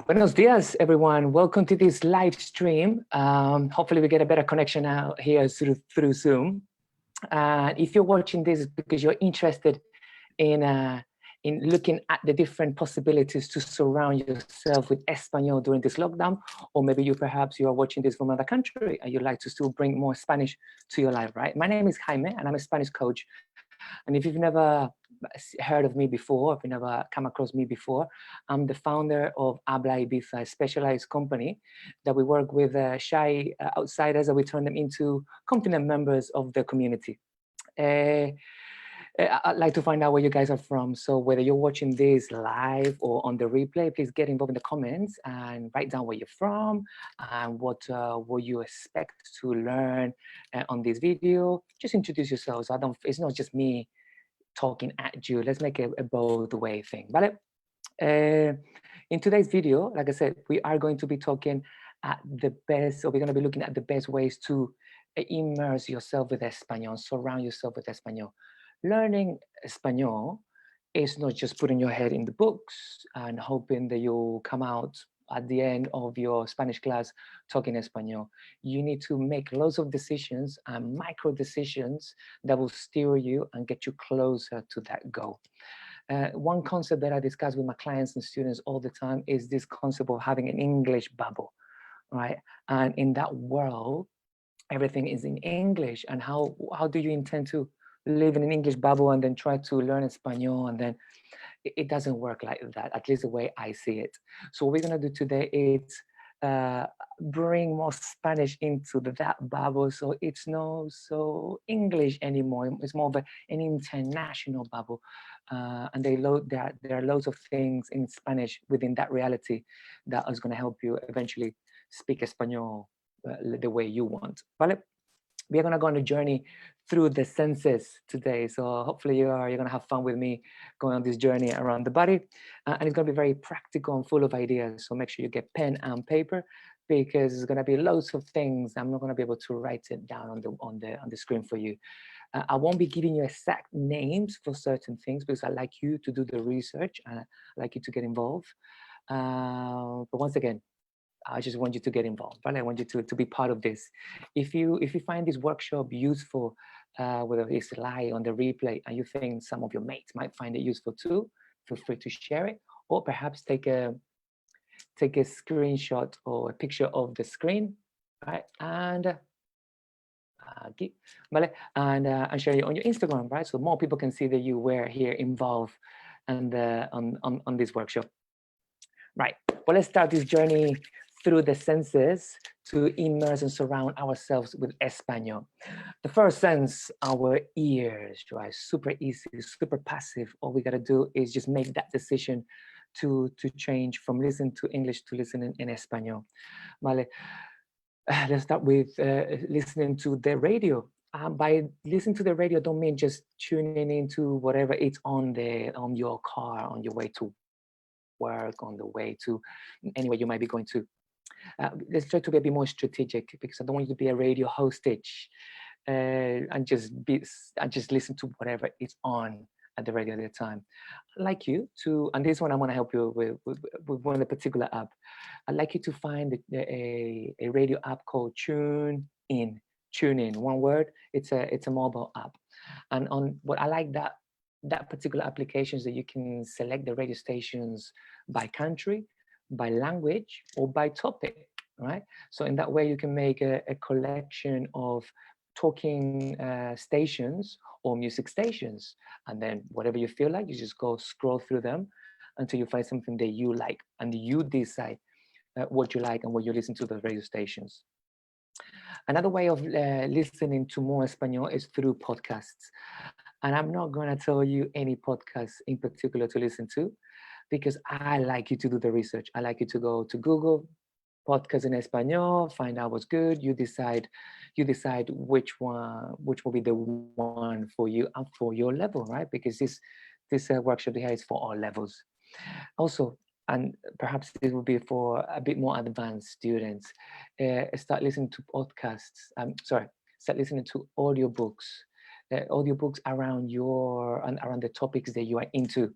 Buenos dias, everyone. Welcome to this live stream. Hopefully we get a better connection out here through Zoom. If you're watching this because you're interested in looking at the different possibilities to surround yourself with Espanol during this lockdown, or maybe perhaps you are watching this from another country and you'd like to still bring more Spanish to your life, right? My name is Jaime and I'm a Spanish coach. And if you've never heard of me before, if you never come across me before, I'm the founder of Habla Ibiza, a specialized company that we work with shy outsiders and we turn them into confident members of the community. I'd like to find out where you guys are from. So whether you're watching this live or on the replay, please get involved in the comments and write down where you're from and what you expect to learn on this video. Just introduce yourselves. It's not just me talking at you. Let's make it a both way thing. Vale? In today's video, like I said, we are going to be talking at the best, or we're going to be looking at the best ways to immerse yourself with Espanol, surround yourself with Espanol. Learning Espanol is not just putting your head in the books and hoping that you'll come out at the end of your Spanish class talking Espanol. You need to make lots of decisions and micro decisions that will steer you and get you closer to that goal. One concept that I discuss with my clients and students all the time is this concept of having an English bubble, right? And in that world, everything is in English. And how do you intend to live in an English bubble and then try to learn Espanol? And then it doesn't work like that, at least the way I see it. So what we're going to do today is bring more Spanish into that bubble, so it's not so English anymore. It's more of an international bubble, and there are loads of things in Spanish within that reality that is going to help you eventually speak Espanol the way you want. Vale? We are going to go on a journey through the senses today. So hopefully you're going to have fun with me going on this journey around the body. And it's going to be very practical and full of ideas. So make sure you get pen and paper because there's going to be loads of things. I'm not going to be able to write it down on the screen for you. I won't be giving you exact names for certain things because I like you to do the research and I like you to get involved. But once again, I just want you to get involved, right? I want you to be part of this. If you find this workshop useful, whether it's live on the replay, and you think some of your mates might find it useful too, feel free to share it, or perhaps take a screenshot or a picture of the screen, right? And share it on your Instagram, right? So more people can see that you were here involved and on this workshop, right? Well, let's start this journey through the senses to immerse and surround ourselves with Espanol. The first sense, our ears, right? Super easy, super passive. All we gotta do is just make that decision to change from listening to English to listening in Espanol. Vale. Let's start with listening to the radio. By listening to the radio, don't mean just tuning into whatever it's on your car, on your way to work, on the way to anywhere you might be going to. Let's try to be a bit more strategic because I don't want you to be a radio hostage and just listen to whatever is on at the radio at the time. I'd like you to, and this one I want to help you with one of the particular app. I'd like you to find a radio app called Tune In. Tune In, one word. It's a mobile app, and on what I like that particular application is that you can select the radio stations by country, by language, or by topic, right? So in that way you can make a collection of talking stations or music stations, and then whatever you feel like, you just go scroll through them until you find something that you like, and you decide what you like and what you listen to the radio stations. Another way of listening to more Espanol is through podcasts. And I'm not going to tell you any podcast in particular to listen to because I like you to do the research. I like you to go to Google, podcast in Espanol, find out what's good. You decide which will be the one for you and for your level, right? Because this workshop here is for all levels. Also, and perhaps this will be for a bit more advanced students, start listening to podcasts. Start listening to audiobooks. Audiobooks around the topics that you are into.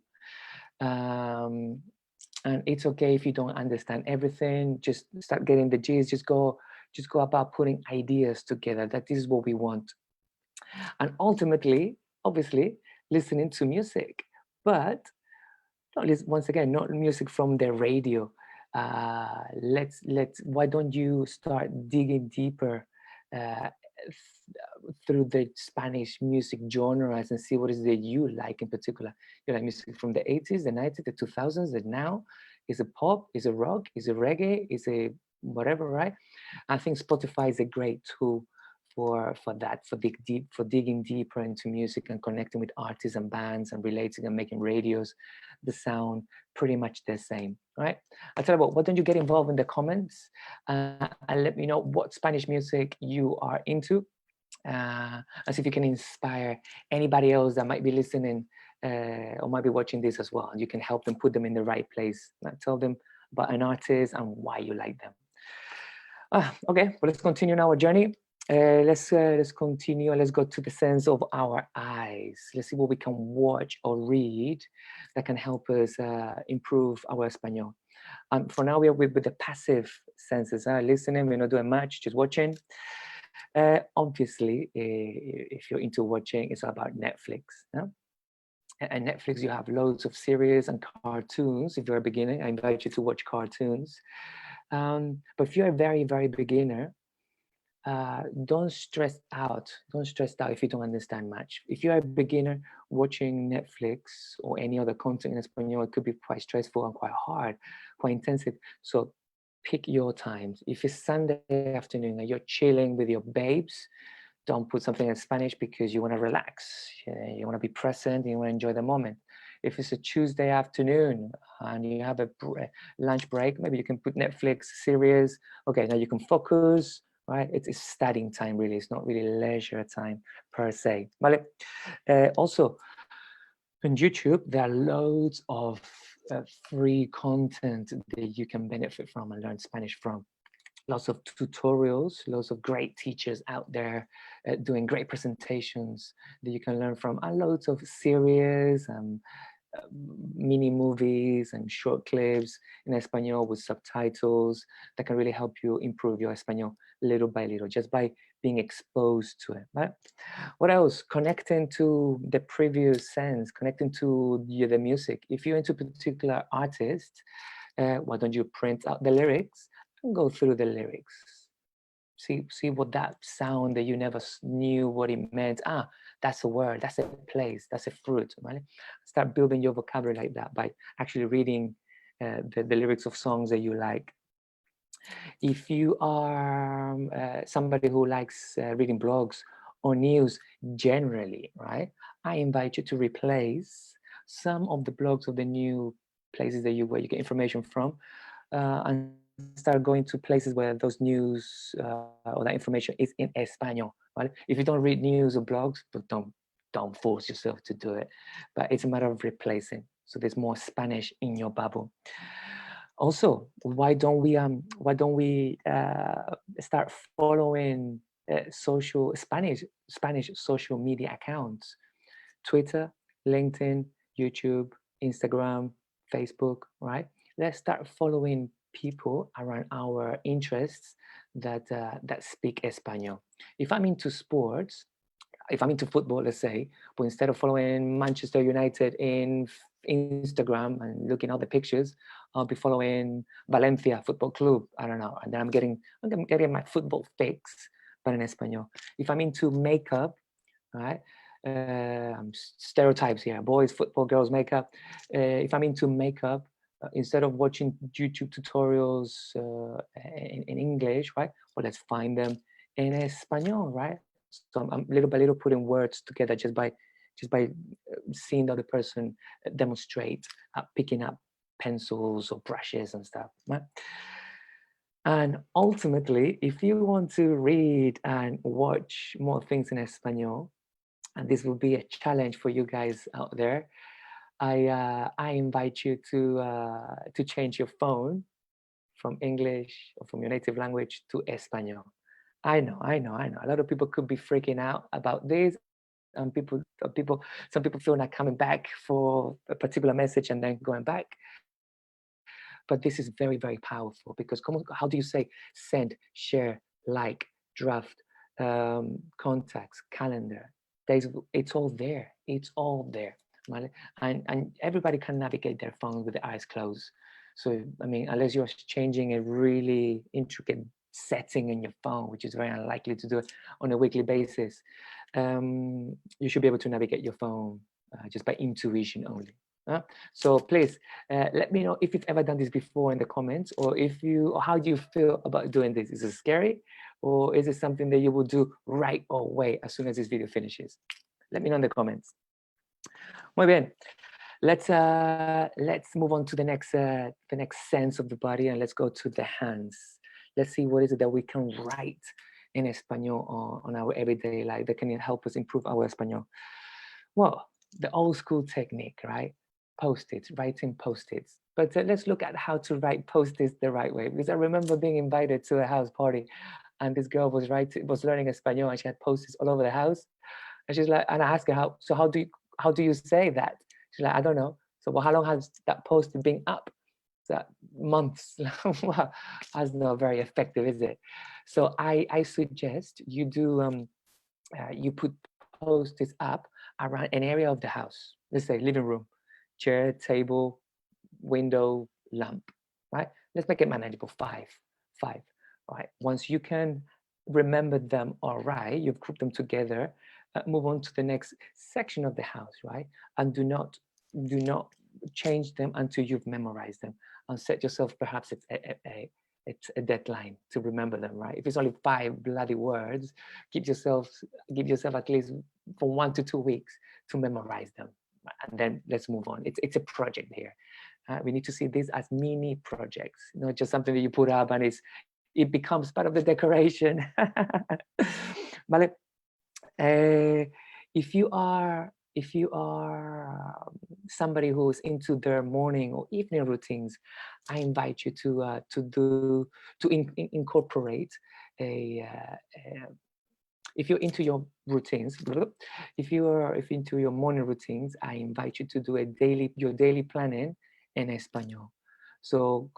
And it's okay if you don't understand everything. Just start getting the gist. Just go about putting ideas together. That is what we want. And ultimately, obviously, listening to music, but not once again, not music from the radio. Let's. Why don't you start digging deeper through the Spanish music genres and see what is it that you like in particular? You like music from the 80s, the 90s, the 2000s, the now? Is it pop? Is it rock? Is it reggae? Is it whatever? Right? I think Spotify is a great tool for that, for digging deeper into music and connecting with artists and bands and relating and making radios the sound pretty much the same, right? I'll tell you what, why don't you get involved in the comments and let me know what Spanish music you are into, and see if you can inspire anybody else that might be listening or might be watching this as well. And you can help them, put them in the right place. Tell them about an artist and why you like them. Okay, well, let's continue our journey. Let's continue. Let's go to the sense of our eyes. Let's see what we can watch or read that can help us improve our Espanol. For now, we are with the passive senses, listening. We're not doing much, just watching. Obviously, if you're into watching, it's all about Netflix. Yeah? And Netflix, you have loads of series and cartoons. If you're a beginner, I invite you to watch cartoons. But if you're a very, very beginner, don't stress out. Don't stress out if you don't understand much. If you're a beginner watching Netflix or any other content in Espanol, it could be quite stressful and quite hard, quite intensive. So pick your times. If it's Sunday afternoon and you're chilling with your babes, don't put something in Spanish because you want to relax. You want to be present. You want to enjoy the moment. If it's a Tuesday afternoon and you have a lunch break, maybe you can put Netflix series. Okay, now you can focus, right? It's studying time, really. It's not really leisure time per se. Vale? Also, on YouTube, there are loads of free content that you can benefit from and learn Spanish from. Lots of tutorials, lots of great teachers out there doing great presentations that you can learn from, and loads of series and mini movies and short clips in Espanol with subtitles that can really help you improve your Espanol little by little, just by being exposed to it, right? What else? Connecting to the previous sense, connecting to the music. If you're into a particular artist, why don't you print out the lyrics and go through the lyrics? See what that sound that you never knew what it meant. That's a word, that's a place, that's a fruit, right? Start building your vocabulary like that by actually reading the lyrics of songs that you like. If you are somebody who likes reading blogs or news generally, right? I invite you to replace some of the blogs of the new places that where you get information from, and start going to places where those news or that information is in Espanol. Right? If you don't read news or blogs, but don't force yourself to do it. But it's a matter of replacing. So there's more Spanish in your bubble. Also, why don't we start following Spanish social media accounts? Twitter, LinkedIn, YouTube, Instagram, Facebook, right? Let's start following people around our interests that speak Espanol. If I'm into sports, if I'm into football, let's say, but instead of following Manchester United in Instagram and looking at the pictures, I'll be following Valencia Football Club. I don't know, and then I'm getting my football fix, but in Espanol. If I'm into makeup, right? Stereotypes here: boys, football, girls, makeup. If I'm into makeup, instead of watching YouTube tutorials in English, right? Well, let's find them in Espanol, right? So I'm little by little putting words together just by seeing the other person demonstrate, picking up pencils or brushes and stuff, right? And ultimately, if you want to read and watch more things in Espanol, and this will be a challenge for you guys out there, I invite you to change your phone from English or from your native language to Espanol. I know. A lot of people could be freaking out about this, and some people feel like coming back for a particular message and then going back. But this is very, very powerful because how do you say send, share, like, draft, contacts, calendar? It's all there. It's all there. Right? And everybody can navigate their phone with their eyes closed. So, I mean, unless you're changing a really intricate setting in your phone, which is very unlikely to do it on a weekly basis, you should be able to navigate your phone just by intuition only. So please let me know if you've ever done this before in the comments, or how do you feel about doing this? Is it scary, or is it something that you will do right away as soon as this video finishes? Let me know in the comments. Muy bien. Let's move on to the next sense of the body, and let's go to the hands. Let's see what is it that we can write in Espanol on our everyday life that can help us improve our Espanol. Well, the old school technique, right? Post-its, writing post-its. But let's look at how to write post-its the right way, because I remember being invited to a house party, and this girl was learning Espanol, and she had post-its all over the house. And she's like, and I asked her, how do you say that? She's like, I don't know. So, well, how long has that post-it been up? So, months. Well, that's not very effective, is it? So I suggest you do, you put post-its up around an area of the house. Let's say living room, chair, table, window, lamp, right? Let's make it manageable, five, all right? Once you can remember them, all right, you've grouped them together, move on to the next section of the house, right? And do not change them until you've memorized them, and set yourself perhaps a deadline to remember them, right? If it's only 5 bloody words, give yourself at least for 1 to 2 weeks to memorize them, and then let's move on. It's a project here. We need to see this as mini projects, not just something that you put up and it becomes part of the decoration. Vale. If you are somebody who's into their morning or evening routines, I invite you to incorporate if you're into your routines, if you're into your morning routines, I invite you to do your daily planning en español. So,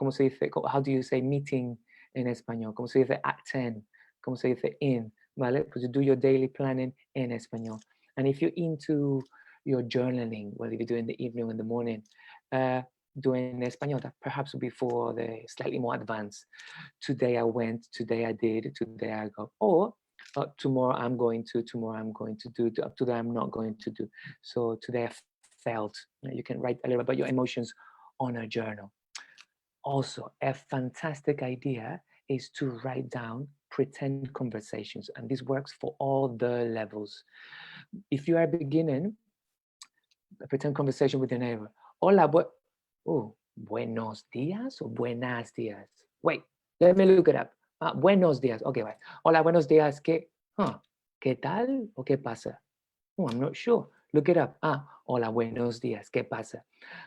how do you say meeting en español? ¿Cómo se dice at 10? ¿Cómo se dice in? ¿Vale? Because you do your daily planning en español. And if you're into your journaling, whether you do it in the evening or in the morning, doing español, that perhaps will be for the slightly more advanced. Today I went, today I did, today I go. Or tomorrow I'm going to do, today I'm not going to do. So today I felt. You can write a little about your emotions on a journal. Also, a fantastic idea is to write down pretend conversations, and this works for all the levels. If you are beginning a pretend conversation with your neighbor, hola, buenos días or buenas días? Wait, let me look it up. Buenos días. Okay, right. Hola, buenos días. ¿Qué tal o qué pasa? Oh, I'm not sure. Look it up. Hola, buenos días. ¿Qué pasa?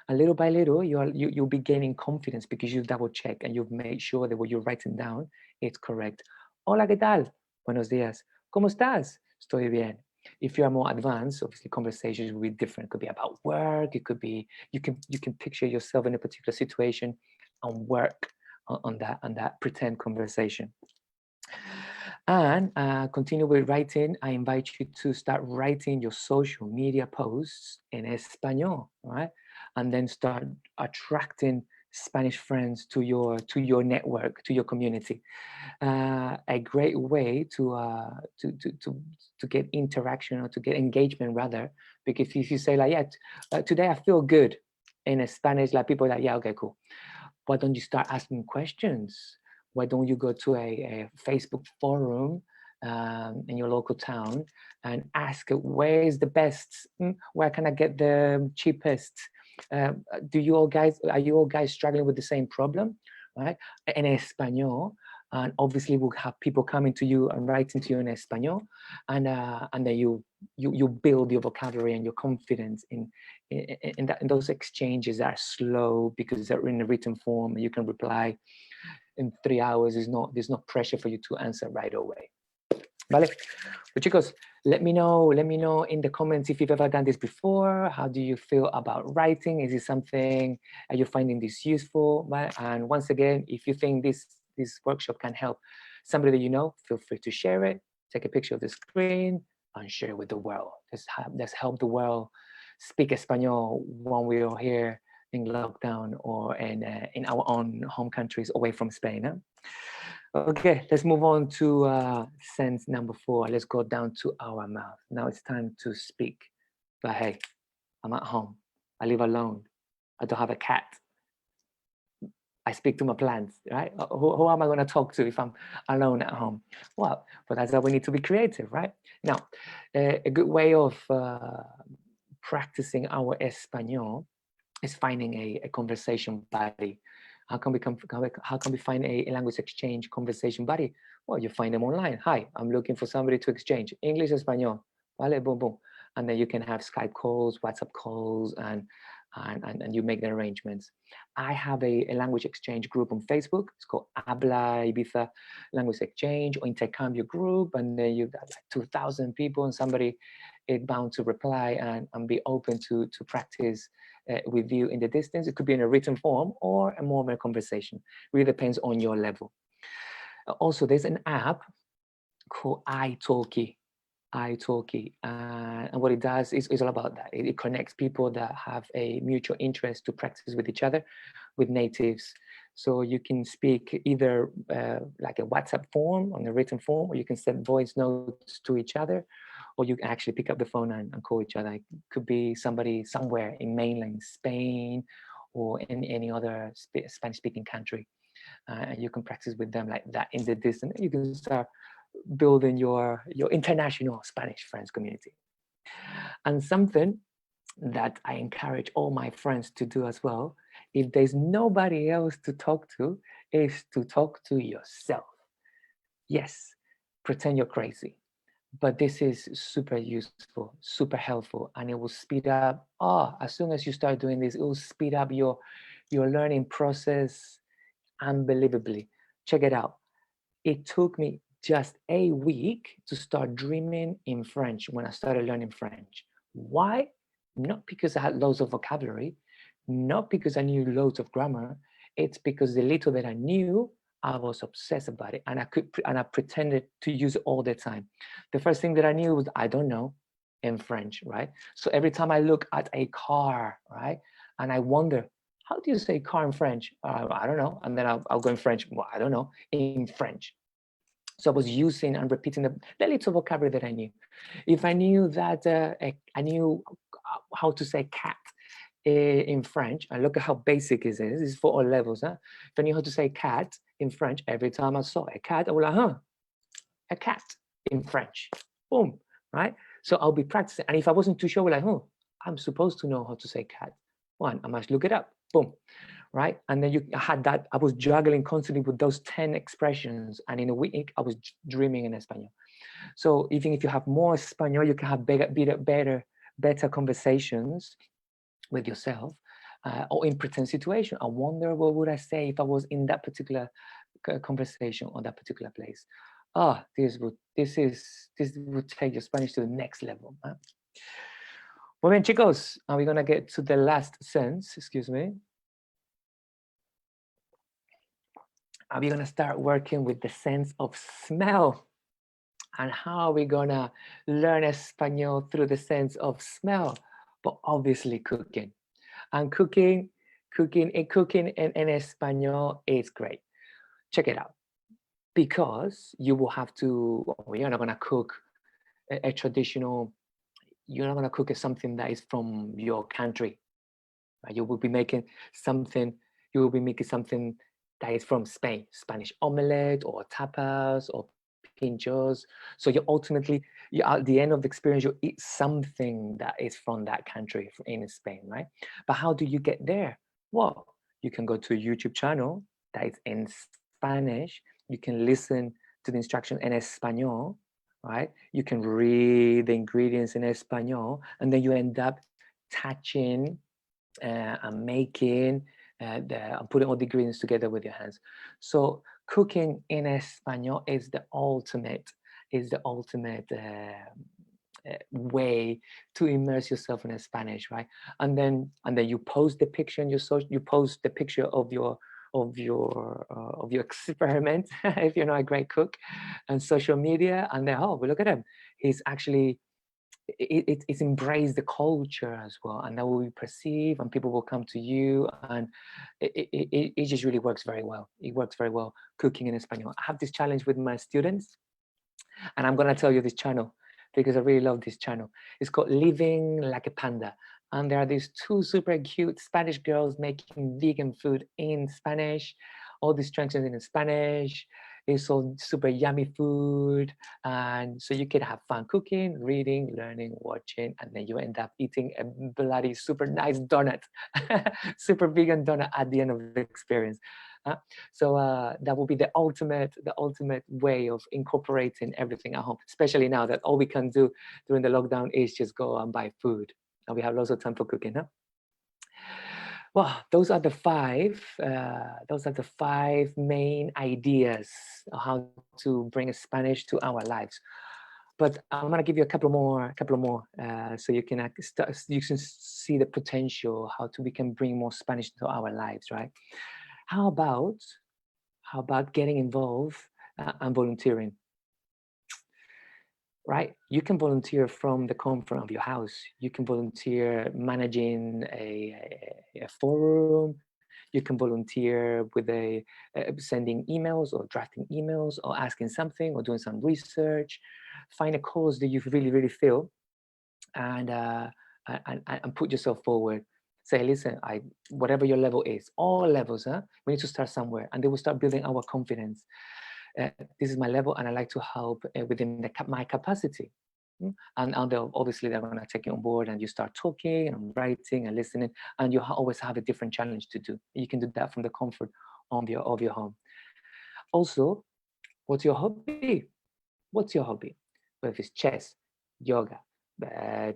And little by little, you'll be gaining confidence because you've double checked and you've made sure that what you're writing down is correct. Hola, ¿qué tal? Buenos días. ¿Cómo estás? Estoy bien. If you are more advanced, obviously conversations will be different. It could be about work. It could be you can picture yourself in a particular situation and work on that pretend conversation. And continue with writing. I invite you to start writing your social media posts in Espanol, right? And then start attracting Spanish friends to your network, to your community. A great way to get interaction, or to get engagement rather, because if you say like, yeah, today I feel good in Spanish, like people are like, yeah, okay, cool. Why don't you start asking questions? Why don't you go to a Facebook forum in your local town and ask, where is the best? Where can I get the cheapest? Are you all guys struggling with the same problem, right? In Espanol, and obviously we'll have people coming to you and writing to you in Espanol, and then you build your vocabulary and your confidence in those exchanges that are slow because they're in a written form and you can reply in 3 hours. There's no pressure for you to answer right away. Vale, pues chicos, Let me know in the comments if you've ever done this before. How do you feel about writing? Is it something, are you finding this useful? Right? And once again, if you think this workshop can help somebody that you know, feel free to share it, take a picture of the screen and share it with the world. Let's help the world speak Espanol when we are here in lockdown or in our own home countries away from Spain. Huh? Okay, let's move on to sense number 4. Let's go down to our mouth. Now it's time to speak. But hey, I'm at home. I live alone. I don't have a cat. I speak to my plants, right? Who am I going to talk to if I'm alone at home? Well, but that's how we need to be creative, right? Now, a good way of practicing our Espanol is finding a conversation buddy. How can we find a language exchange conversation buddy? Well, you find them online. Hi, I'm looking for somebody to exchange English, Espanol. Vale, boom, boom. And then you can have Skype calls, WhatsApp calls, and you make the arrangements. I have a language exchange group on Facebook. It's called Habla Ibiza Language Exchange or Intercambio Group. And then you've got like 2,000 people and somebody is bound to reply and be open to practice with you in the distance. It could be in a written form or a more of a conversation. Really depends on your level. Also, there's an app called italki. And what it does is all about that. It connects people that have a mutual interest to practice with each other, with natives. So you can speak either like a WhatsApp form on a written form, or you can send voice notes to each other, or you can actually pick up the phone and call each other. It could be somebody somewhere in mainland Spain or in any other Spanish-speaking country. And you can practice with them like that in the distance. You can start building your international Spanish friends community. And something that I encourage all my friends to do as well, if there's nobody else to talk to, is to talk to yourself. Yes, pretend you're crazy, but this is super useful, super helpful, and it will speed up. As soon as you start doing this, it will speed up your learning process unbelievably. Check it out. It took me just a week to start dreaming in French when I started learning French. Why? Not because I had loads of vocabulary, not because I knew loads of grammar. It's because the little that I knew, I was obsessed about it, and I pretended to use it all the time. The first thing that I knew was I don't know in French, right? So every time I look at a car, right, and I wonder, how do you say car in French? I don't know. And then I'll go in French. Well, I don't know in French. So I was using and repeating the little vocabulary that I knew. If I knew that I knew how to say cat in French, and look at how basic it is. This is for all levels. Huh? If I knew how to say cat in French, every time I saw a cat, I was like, a cat in French. Boom, right? So I'll be practicing. And if I wasn't too sure, like, I'm supposed to know how to say cat. One, I must look it up. Boom. Right? And then I had that, I was juggling constantly with those 10 expressions. And in a week, I was dreaming in Espanol. So even if you have more Espanol, you can have better conversations with yourself or in pretend situation. I wonder what would I say if I was in that particular conversation or that particular place. This would take your Spanish to the next level. Huh? Well, then, chicos, are we going to get to the last sense? Excuse me. Are we going to start working with the sense of smell? And how are we going to learn Espanol through the sense of smell? But obviously cooking. And cooking in Espanol is great. Check it out. Because you will have to, you're not going to cook a traditional, you're not going to cook something that is from your country. Right? You will be making something that is from Spain, Spanish omelette or tapas or pinchos. So you ultimately, at the end of the experience, you eat something that is from that country in Spain, right? But how do you get there? Well, you can go to a YouTube channel that is in Spanish. You can listen to the instruction in Espanol, right? You can read the ingredients in Espanol, and then you end up touching and making and putting all the ingredients together with your hands. So cooking in Espanol is the ultimate way to immerse yourself in Spanish, right? And then you post the picture in your social, you post the picture of your experiment if you're not a great cook, and social media, and then, oh, well, look at him, he's actually it's embraced the culture as well, and that will be perceived, and people will come to you, and it just really works very well. It works very well, cooking in Espanol. I have this challenge with my students, and I'm going to tell you this channel because I really love this channel. It's called Living Like a Panda. And there are these two super cute Spanish girls making vegan food in Spanish. All these translated in Spanish. It's all super yummy food. And so you can have fun cooking, reading, learning, watching, and then you end up eating a bloody super nice donut, super vegan donut at the end of the experience. So that will be the ultimate way of incorporating everything at home, especially now that all we can do during the lockdown is just go and buy food, and we have lots of time for cooking. Well, those are the five main ideas of how to bring Spanish to our lives. But I'm gonna give you a couple more, so you can see the potential we can bring more Spanish to our lives, right? How about getting involved and volunteering? Right? You can volunteer from the comfort of your house. You can volunteer managing a forum. You can volunteer with sending emails or drafting emails or asking something or doing some research. Find a cause that you really, really feel, and put yourself forward. Say, listen, whatever your level is, all levels, we need to start somewhere, and they will start building our confidence. This is my level, and I like to help within my capacity. And obviously they're going to take you on board, and you start talking and writing and listening, and you always have a different challenge to do. You can do that from the comfort of your home. Also, what's your hobby? What's your hobby? Whether it's chess, yoga,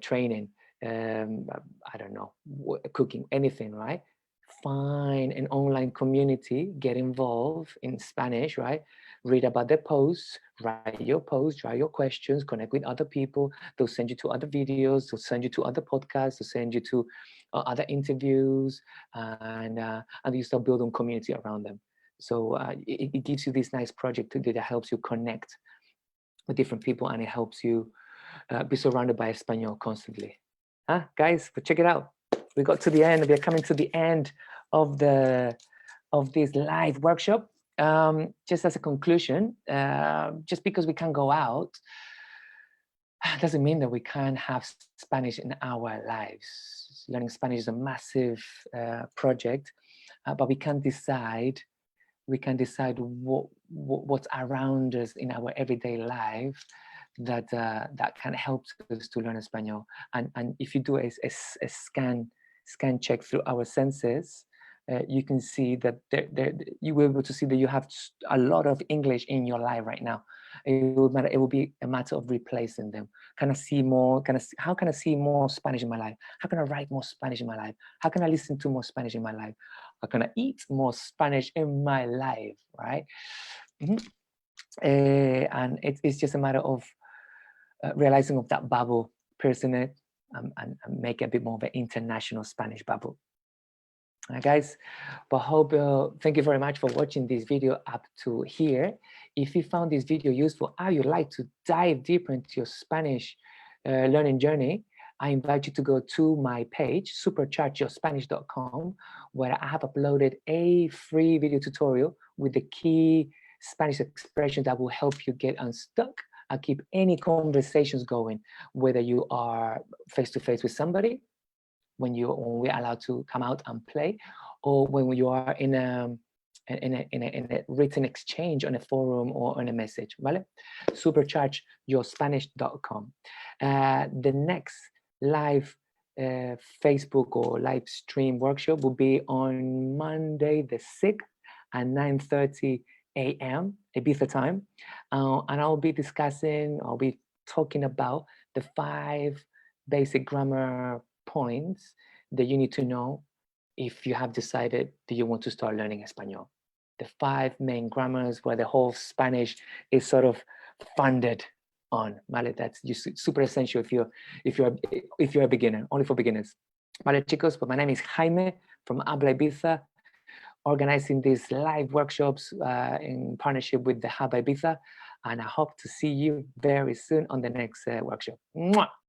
training, I don't know, cooking, anything, right? Find an online community, get involved in Spanish, right? Read about their posts, write your posts, write your questions, connect with other people. They'll send you to other videos, they'll send you to other podcasts, they'll send you to other interviews, and you start building community around them. So it gives you this nice project that helps you connect with different people, and it helps you be surrounded by Espanol constantly. Guys, but check it out. We got to the end. We are coming to the end of this live workshop. Just as a conclusion, just because we can't go out doesn't mean that we can't have Spanish in our lives. Learning Spanish is a massive project, but we can decide what's around us in our everyday life that can help us to learn Espanol. And if you do a scan check through our senses, you can see that you will be able to see that you have a lot of English in your life right now. It will be a matter of replacing them. How can I see more Spanish in my life? How can I write more Spanish in my life? How can I listen to more Spanish in my life? How can I eat more Spanish in my life, right? And it's just a matter of realizing of that bubble, piercing it, and make a bit more of an international Spanish bubble. Guys, but thank you very much for watching this video up to here. If you found this video useful, or you'd like to dive deeper into your Spanish learning journey, I invite you to go to my page, superchargeyourspanish.com, where I have uploaded a free video tutorial with the key Spanish expressions that will help you get unstuck and keep any conversations going, whether you are face-to-face with somebody, when we're allowed to come out and play, or when you are in a written exchange on a forum or on a message, ¿vale? Superchargeyourspanish.com. The next live Facebook or live stream workshop will be on Monday the 6th at 9:30 a.m. Ibiza time, and I'll be talking about the 5 basic grammar points that you need to know if you have decided that you want to start learning Espanol. The 5 main grammars where the whole Spanish is sort of funded, on, ¿vale? That's just super essential if you're a beginner, only for beginners. Vale, chicos, pues my name is Jaime from Habla Ibiza, organizing these live workshops in partnership with the Hub Ibiza, and I hope to see you very soon on the next workshop. Mwah!